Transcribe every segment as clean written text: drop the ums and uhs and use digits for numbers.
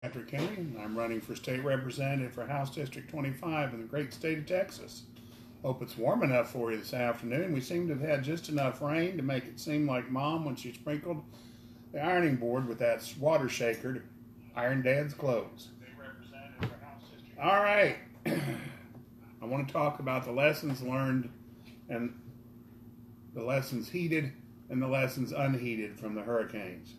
Patrick Henry, and I'm running for state representative for House District 25 in the great state of Texas. Hope it's warm enough for you this afternoon. We seem to have had just enough rain to make it seem like Mom when she sprinkled the ironing board with that water shaker to iron Dad's clothes. All right. I want to talk about the lessons learned and the lessons heeded and the lessons unheeded from the hurricanes.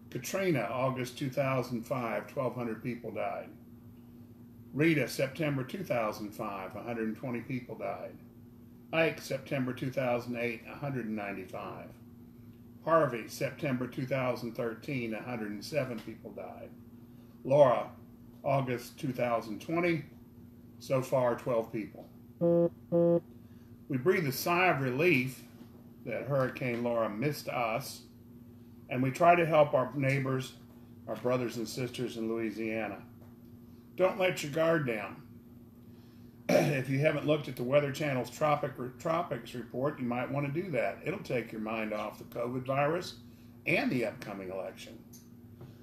Katrina, August 2005, 1,200 people died. Rita, September 2005, 120 people died. Ike, September 2008, 195. Harvey, September 2013, 107 people died. Laura, August 2020, so far 12 people. We breathe a sigh of relief that Hurricane Laura missed us, and we try to help our neighbors, our brothers and sisters in Louisiana. Don't let your guard down. If you haven't looked at the Weather Channel's Tropics report, you might want to do that. It'll take your mind off the COVID virus and the upcoming election.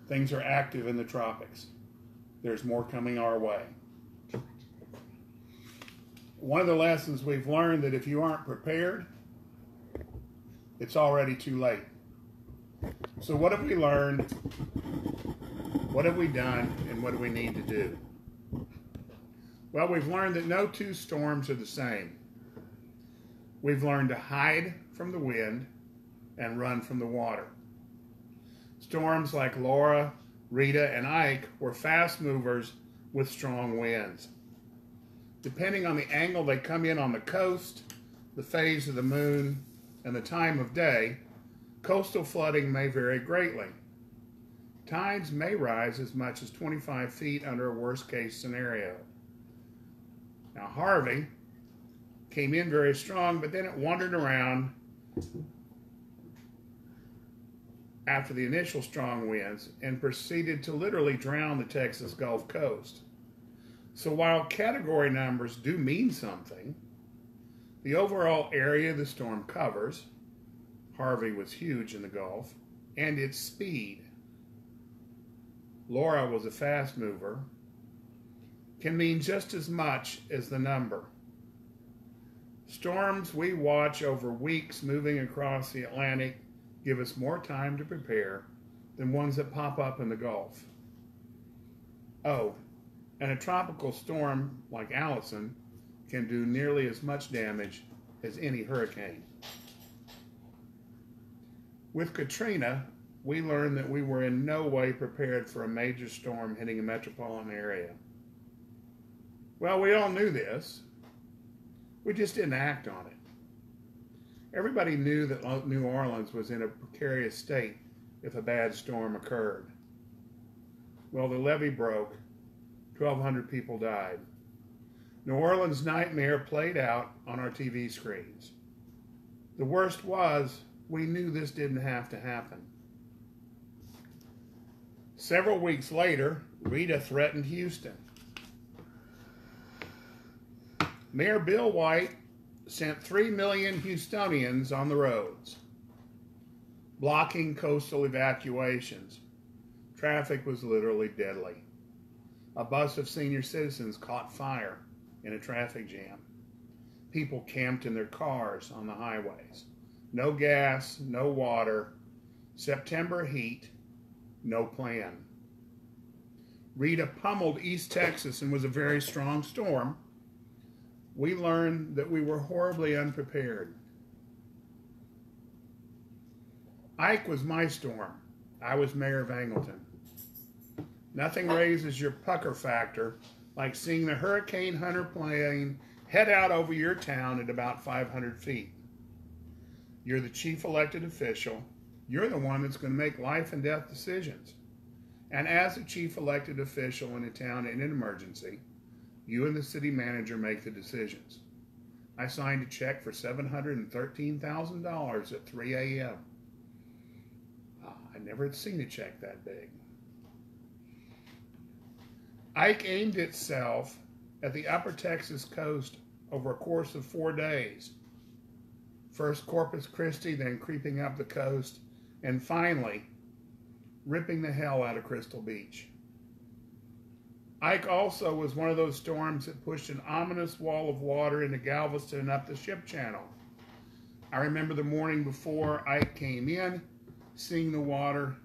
Things are active in the tropics. There's more coming our way. One of the lessons we've learned that if you aren't prepared, it's already too late. So what have we learned? What have we done? And what do we need to do? Well, we've learned that no two storms are the same. We've learned to hide from the wind and run from the water. Storms like Laura, Rita, and Ike were fast movers with strong winds. Depending on the angle they come in on the coast, the phase of the moon, and the time of day, coastal flooding may vary greatly. Tides may rise as much as 25 feet under a worst-case scenario. Now, Harvey came in very strong, but then it wandered around after the initial strong winds and proceeded to literally drown the Texas Gulf Coast. So while category numbers do mean something, the overall area the storm covers, Harvey was huge in the Gulf, and its speed, Laura was a fast mover, can mean just as much as the number. Storms we watch over weeks moving across the Atlantic give us more time to prepare than ones that pop up in the Gulf. Oh, and a tropical storm like Allison can do nearly as much damage as any hurricane. With Katrina, we learned that we were in no way prepared for a major storm hitting a metropolitan area. Well, we all knew this. We just didn't act on it. Everybody knew that New Orleans was in a precarious state if a bad storm occurred. Well, the levee broke. 1,200 people died. New Orleans' nightmare played out on our TV screens. The worst was, we knew this didn't have to happen. Several weeks later, Rita threatened Houston. Mayor Bill White sent 3 million Houstonians on the roads, blocking coastal evacuations. Traffic was literally deadly. A bus of senior citizens caught fire in a traffic jam. People camped in their cars on the highways. No gas, no water, September heat, no plan. Rita pummeled East Texas and was a very strong storm. We learned that we were horribly unprepared. Ike was my storm. I was mayor of Angleton. Nothing raises your pucker factor like seeing the Hurricane Hunter plane head out over your town at about 500 feet. You're the chief elected official. You're the one that's going to make life and death decisions. And as a chief elected official in a town in an emergency, you and the city manager make the decisions. I signed a check for $713,000 at 3 a.m. I never had seen a check that big. Ike aimed itself at the upper Texas coast over a course of 4 days. First Corpus Christi, then creeping up the coast, and finally ripping the hell out of Crystal Beach. Ike also was one of those storms that pushed an ominous wall of water into Galveston and up the ship channel. I remember the morning before Ike came in, seeing the water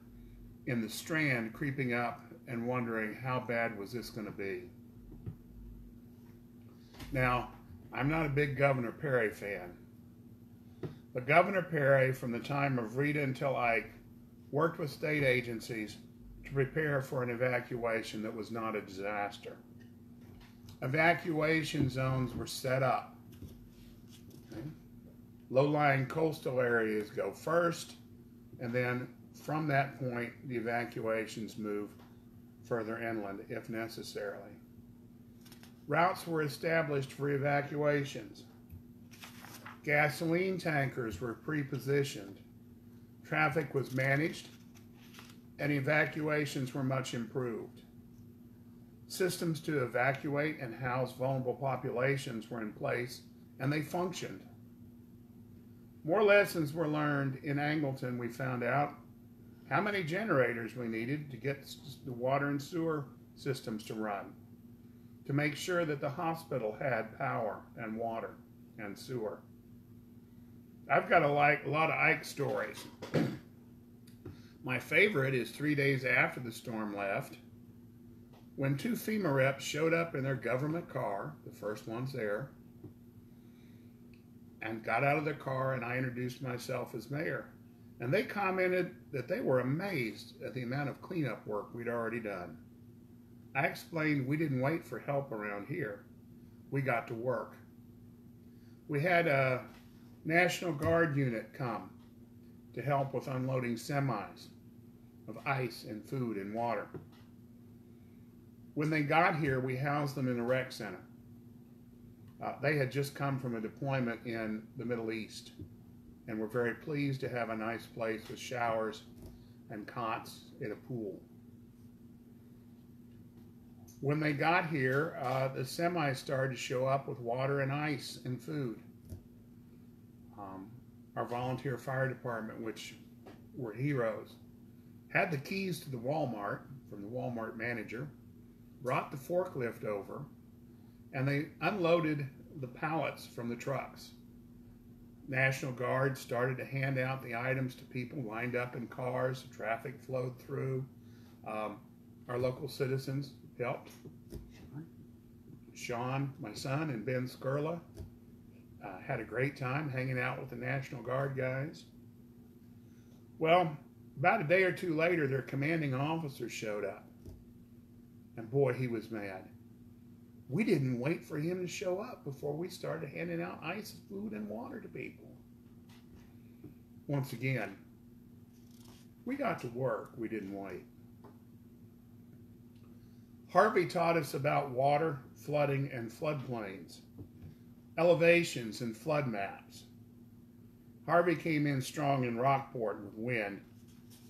in the Strand creeping up and wondering how bad was this going to be. Now, I'm not a big Governor Perry fan, but Governor Perry, from the time of Rita until Ike, worked with state agencies to prepare for an evacuation that was not a disaster. Evacuation zones were set up. Okay? Low-lying coastal areas go first, and then from that point, the evacuations move further inland if necessary. Routes were established for evacuations. Gasoline tankers were pre-positioned. Traffic was managed, and evacuations were much improved. Systems to evacuate and house vulnerable populations were in place, and they functioned. More lessons were learned in Angleton. We found out how many generators we needed to get the water and sewer systems to run, to make sure that the hospital had power and water and sewer. I've got a lot of Ike stories. My favorite is 3 days after the storm left, when two FEMA reps showed up in their government car, the first ones there, and got out of their car, and I introduced myself as mayor. And they commented that they were amazed at the amount of cleanup work we'd already done. I explained we didn't wait for help around here. We got to work. We had a National Guard unit come to help with unloading semis of ice and food and water. When they got here, we housed them in a rec center. They had just come from a deployment in the Middle East and were very pleased to have a nice place with showers and cots in a pool. When they got here, the semis started to show up with water and ice and food. Our volunteer fire department, which were heroes, had the keys to the Walmart from the Walmart manager, brought the forklift over, and they unloaded the pallets from the trucks. National Guard started to hand out the items to people lined up in cars. The traffic flowed through. Our local citizens helped. Sean, my son, and Ben Skurla had a great time hanging out with the National Guard guys. Well, about a day or two later, their commanding officer showed up. And boy, he was mad. We didn't wait for him to show up before we started handing out ice, food, and water to people. Once again, we got to work. We didn't wait. Harvey taught us about water, flooding, and floodplains, elevations, and flood maps. Harvey came in strong in Rockport with wind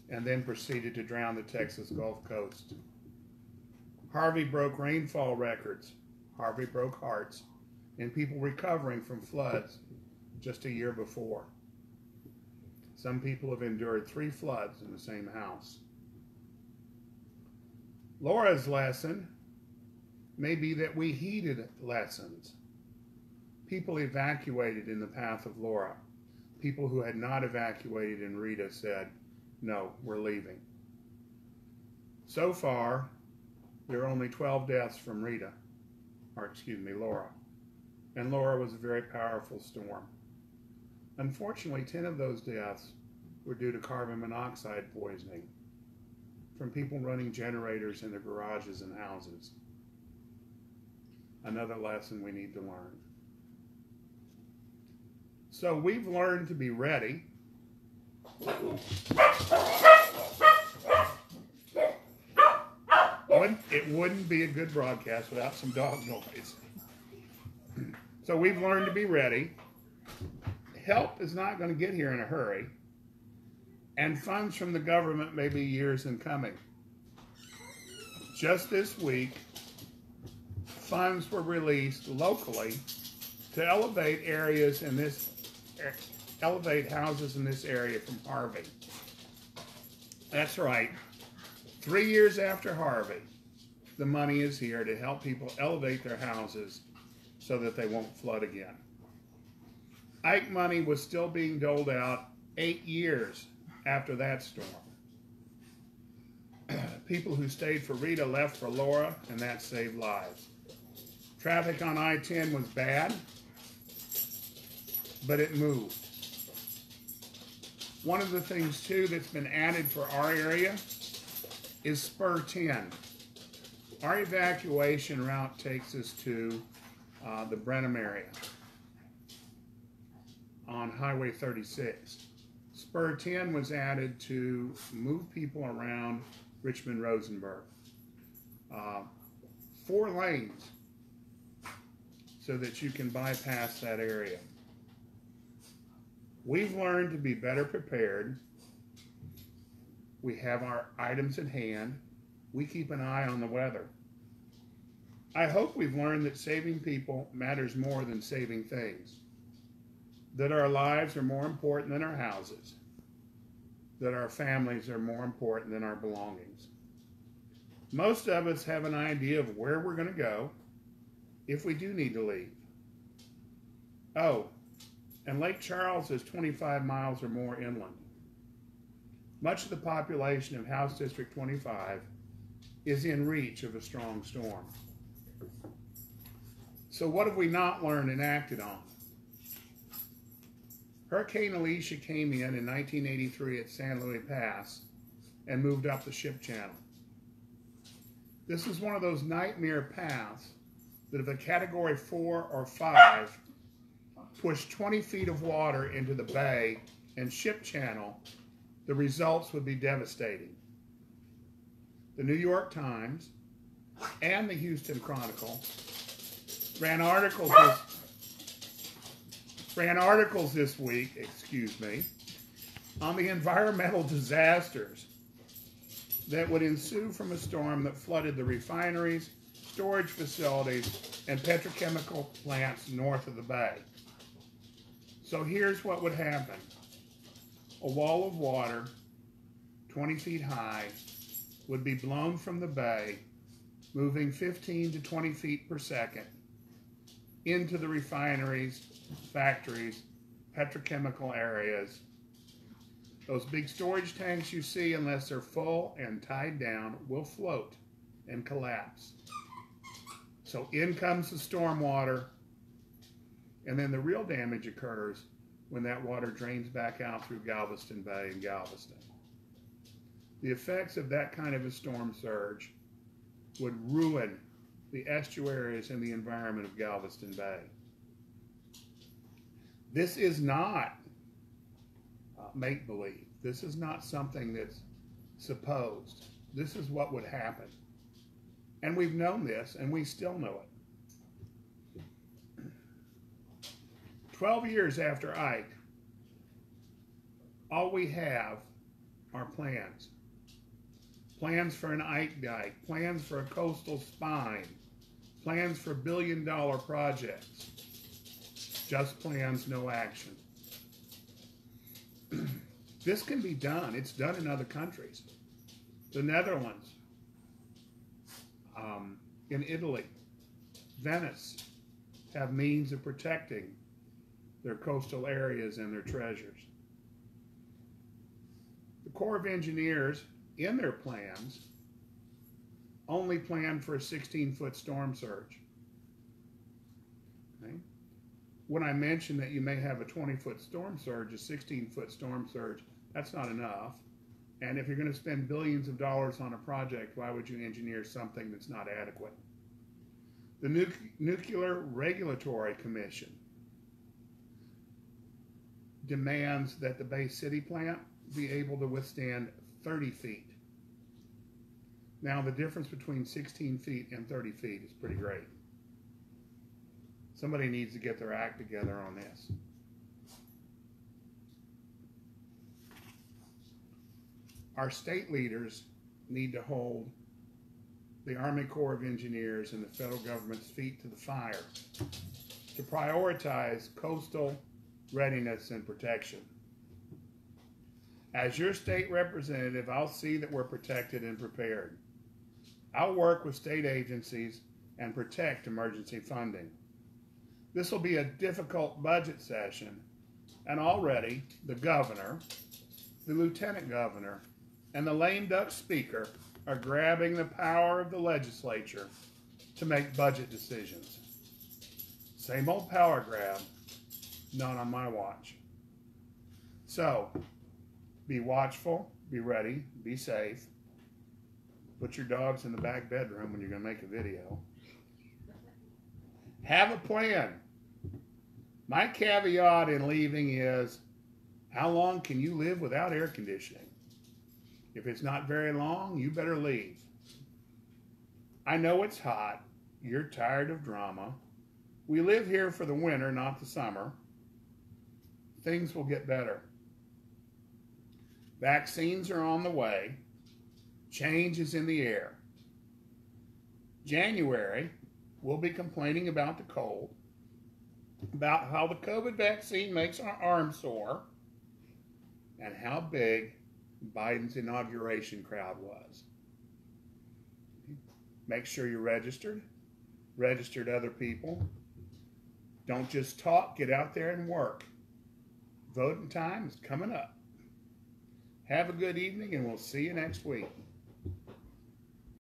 and then proceeded to drown the Texas Gulf Coast. Harvey broke rainfall records. Harvey broke hearts in people recovering from floods just a year before. Some people have endured 3 floods in the same house. Laura's lesson may be that we heeded lessons. People evacuated in the path of Laura. People who had not evacuated in Rita said, no, we're leaving. So far, there are only 12 deaths from Laura. And Laura was a very powerful storm. Unfortunately, 10 of those deaths were due to carbon monoxide poisoning from people running generators in their garages and houses. Another lesson we need to learn. So we've learned to be ready. It wouldn't be a good broadcast without some dog noise. So we've learned to be ready. Help is not going to get here in a hurry. And funds from the government may be years in coming. Just this week, funds were released locally to elevate houses in this area from Harvey. That's right. 3 years after Harvey, the money is here to help people elevate their houses so that they won't flood again. Ike money was still being doled out 8 years after that storm. People who stayed for Rita left for Laura, and that saved lives. Traffic on I-10 was bad, but it moved. One of the things, too, that's been added for our area is Spur 10. Our evacuation route takes us to the Brenham area on Highway 36. Spur 10 was added to move people around Richmond-Rosenberg. 4 lanes so that you can bypass that area. We've learned to be better prepared. We have our items in hand. We keep an eye on the weather. I hope we've learned that saving people matters more than saving things. That our lives are more important than our houses. That our families are more important than our belongings. Most of us have an idea of where we're going to go if we do need to leave. Oh, and Lake Charles is 25 miles or more inland. Much of the population of House District 25 is in reach of a strong storm. So what have we not learned and acted on? Hurricane Alicia came in 1983 at San Luis Pass and moved up the ship channel. This is one of those nightmare paths that if a Category 4 or 5 pushed 20 feet of water into the bay and ship channel, the results would be devastating. The New York Times and the Houston Chronicle ran articles this week, on the environmental disasters that would ensue from a storm that flooded the refineries, storage facilities, and petrochemical plants north of the bay. So here's what would happen. A wall of water, 20 feet high, would be blown from the bay, moving 15 to 20 feet per second into the refineries, factories, petrochemical areas. Those big storage tanks you see, unless they're full and tied down, will float and collapse. So in comes the storm water, and then the real damage occurs when that water drains back out through Galveston Bay and Galveston. The effects of that kind of a storm surge would ruin the estuaries and the environment of Galveston Bay. This is not make-believe. This is not something that's supposed. This is what would happen. And we've known this, and we still know it. 12 years after Ike, all we have are plans. Plans for an Ike dike, plans for a coastal spine, plans for billion-dollar projects. Just plans, no action. This can be done. It's done in other countries. The Netherlands, in Italy, Venice, have means of protecting their coastal areas and their treasures. The Corps of Engineers, in their plans, only plan for a 16-foot storm surge. Okay? When I mentioned that you may have a 20-foot storm surge, a 16-foot storm surge, that's not enough. And if you're going to spend billions of dollars on a project, why would you engineer something that's not adequate? The Nuclear Regulatory Commission demands that the Bay City plant be able to withstand 30 feet. Now, the difference between 16 feet and 30 feet is pretty great. Somebody needs to get their act together on this. Our state leaders need to hold the Army Corps of Engineers and the federal government's feet to the fire to prioritize coastal readiness and protection. As your state representative, I'll see that we're protected and prepared. I'll work with state agencies and protect emergency funding. This will be a difficult budget session, and already the governor, the lieutenant governor, and the lame duck speaker are grabbing the power of the legislature to make budget decisions. Same old power grab, not on my watch. So, be watchful, be ready, be safe. Put your dogs in the back bedroom when you're going to make a video. Have a plan. My caveat in leaving is, how long can you live without air conditioning? If it's not very long, you better leave. I know it's hot. You're tired of drama. We live here for the winter, not the summer. Things will get better. Vaccines are on the way. Change is in the air. January, we'll be complaining about the cold, about how the COVID vaccine makes our arms sore, and how big Biden's inauguration crowd was. Make sure you're registered other people. Don't just talk, get out there and work. Voting time is coming up. Have a good evening, and we'll see you next week.